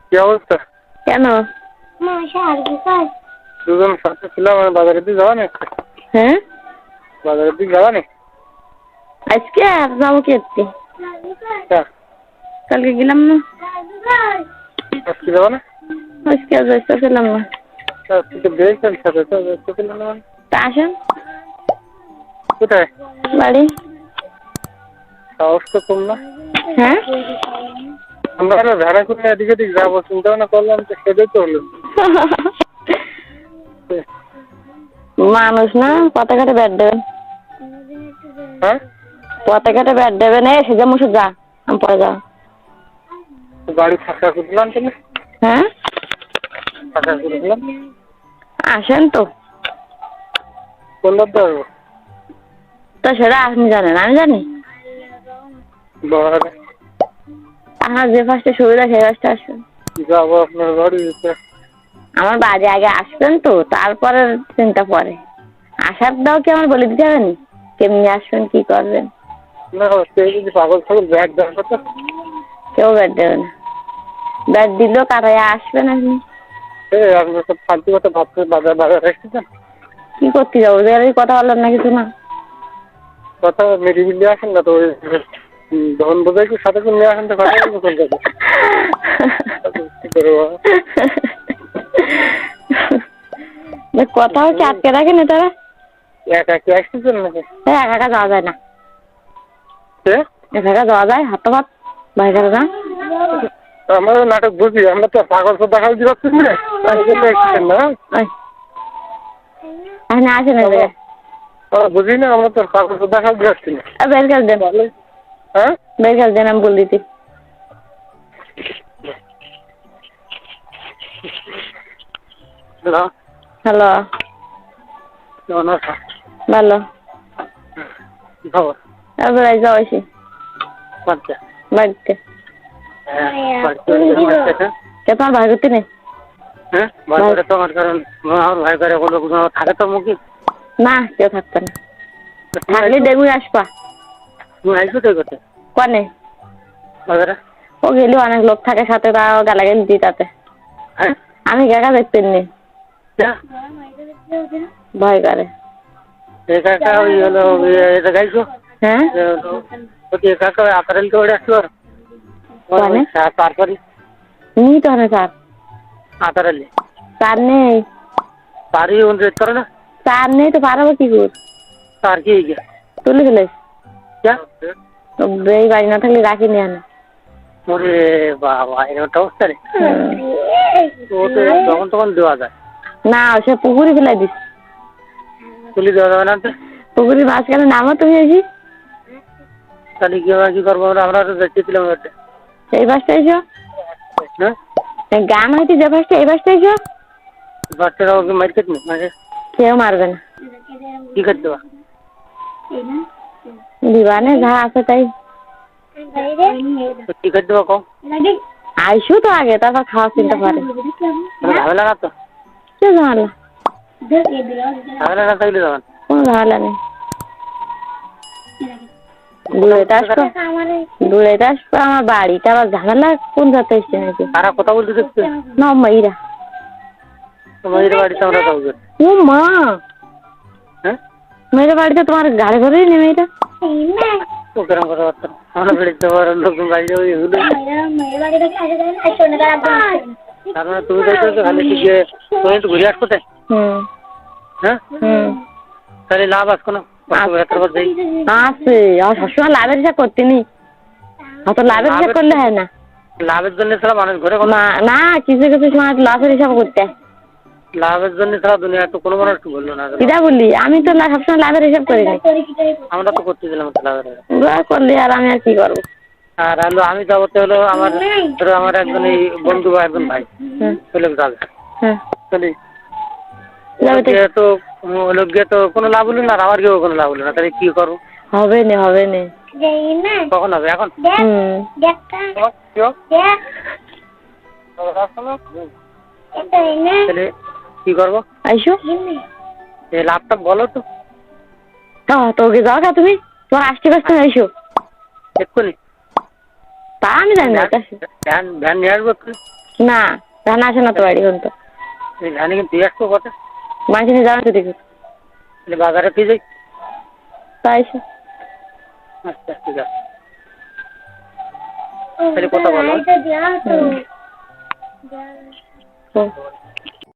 কি অবস্থা? কেন? দুজন সাথে ছিলাম, বাজারের দিকে যাওয়া নেই? হ্যাঁ, বাজারের দিকে যাওয়া নেই? আজকে আর যাবো কি আজকে? কালকে গেলাম না। আজকে যাবো না? আজকে আর যাইতে ছিলাম না। তুই তো বেরিয়েছিস সাথে, তো ব্যস্ত ছিলাম না। তা আসেন কোথায়? বাড়ি। সাহস তো কম না। হ্যাঁ, আমরা ভেড়া করে এদিকে দিক যাবো চিন্তা ভাবনা করলাম, তো সেটাই তো হলো। মানুষ না, পতাকাটা ব্যাট দেবেন। হ্যাঁ, পতাকাটা ব্যাট দেবেন। সেজা মুসুর যা, আমি পরে যাও। বাড়ি ফাঁকা করলাম তুমি? হ্যাঁ, ফাঁকা করে দিলাম। আসেন তো। কোন রাতে আসবো? তো সেটা আপনি জানেন, আমি জানি। বাড়ি আমার যে ফার্স্টে সুবিধা সেই ফার্স্টে আসবেন। যাবো আপনার বাড়ি। আমার বাড়ি আগে আসবেন তো, তারপরে চিন্তা পরে। আসার দাও কি আমার বলে দিতে হবে নি? কেমনি আসবেন, কি করবেন? না, সে যদি পাগল ছাগল ব্যাগ দেওয়ার কথা। কেউ ব্যাট দেবে না। ব্যাট দিলেও কাটায় আসবেন আপনি। আপনি সব ফালতু কথা ভাবতে বাজার এসেছেন। কি করতে যাবো? কথা বললাম না কিছু না। কথা মেরি মিলিয়ে আসেন না তো, ওই ধন বোঝাই কি সাথে করে নিয়ে আসেন তো কথা বলবো কোন যাবে। কথা হচ্ছে আটকে রাখেন তারা। একা কি আসতেছেন নাকি? একা একা যাওয়া যায় না। একা একা যাওয়া যায়? হাত ভাত বাইরে না। আমরা নাটক বুঝি, আমরা তো পাগল তো দেখা যাচ্ছি না। আসেন বুঝি না, আমরা তো পাগল তো দেখা যাচ্ছি না। বের কাজ দেন। হ্যাঁ, বের কাজ দেন, আমি বল দিতি। হ্যালো, হ্যালো, কেমন আছো? ভালো। কি খবর? এবার যাওয়াইছি বাড়িতে। বাড়িতে। তোমার ভাই করতে নেই? হ্যাঁ, বাজারে তো আমার কারণ আমার ভাই করে কোনো থাকে তো মুখি না, কেউ থাকতো না। থাকলে দেখুন আসবা। তুমি আসবে তো করতে কনে বাজারে? ও গেলে অনেক লোক থাকে সাথে, তাও গালাগালি দিই তাতে। হ্যাঁ, আমি একা দেখতেন নি, ভয় করে। একা একা ওই হলো এটা গাইছো? হ্যাঁ, একা একা আপারেল তো ওটা আসলো তারপরে নি তো না স্যার। আতারালি স্যার নেই। তারই অনুরোধ করে না। স্যার নেই তো পারবো কি করে? তার কি গিয়া তুলে ফেলেছ এই বাড়ি না থাকলে রাখিনি আনা। ওরে বাবা, এরকম অবস্থা রে। ও তো যখন তখন দেওয়া যায় না, সে পুকুরে ফেলাই দিস। তুলি দেওয়া যাবে না তো? পুকুরে মাছ কেন নামো তুমি এসি? তাহলে কি করবো আমরা তো দেখতেছিলাম এই বাসটা এসো। হ্যাঁ, গান হইতে যে বাসটা, এই বাসটা এসো। বাচ্চারা ওকে মার্কেট নেই মানে কেউ মারবে না। কি করতে দেওয়া দিবানে যা আছে তাই। কি করতে দেওয়া কম আইসো তো আগে, তারপর খাওয়া চিন্তা করে। ঝামেলা না তো? কে ঝামেলা? ঝামেলা না থাকলে যাবেন। কোনো ঝামেলা নেই। দূরে আসবো আমার বাড়িটা, আবার ঝামেলা কোন যাতে এসছে নাকি? তারা কথা বলতে দেখছে না মাইরা মেয়ের বাড়িতে আমরা যাবো। ও মা, হ্যাঁ, মেয়ের বাড়িতে তোমার গাড়ি ঘরে নেই মেয়েটা? ও কেরম কথাবার্তা? আমরা বেড়েতে পারো লোকজন বাড়ি যাবো এগুলো। তার মানে তুমি দেখছো খালি গিয়ে তুমি একটু ঘুরে আসবো তাই? হ্যাঁ, তাহলে লাভ আসবো না? আছে সবসময় লাভের হিসাব করতে নি, অত লাভের হিসাব করলে হয় না। লাভের জন্য ছাড়া মানুষ ঘরে না, কিছু কিছু সময় লাভের হিসাব করতে হয়। লাভের জন্য ছাড়া দুনিয়া তো কোনো মানুষ বললো না। কিটা বললি? আমি তো সবসময় লাভের হিসাব করি না। আমরা তো করতেছিলাম লাভের করলি, আর আমি আর কি করবো? আর হলো আমি যাবো তো হলো আমার একজন এই বন্ধু বা একজন ভাই চলে যাবে। চলি তো লোক গিয়ে তো কোনো লাভ হলো না, আর আমার গিয়েও কোনো লাভ হলো না। তাহলে কি করবো? হবে না, হবে না। কখন হবে? এখন তাহলে কি করবো? আইসো লাভটা বলো তো। তোকে যাও না তুমি, তোমার আসতে ব্যস্ত আইসো এক্ষুনি তা আমি জানি না। ভ্যান নিয়ে আসবো। না ধান আসে না তো বাড়ি এখন তো এই ধানে কিন্তু দিয়ে আসবো কথা মাঝে নিয়ে যাবেন তো দেখি তাহলে বাজারে পেয়ে যাই। তাই আচ্ছা ঠিক আছে তাহলে কথা বলো। হুম।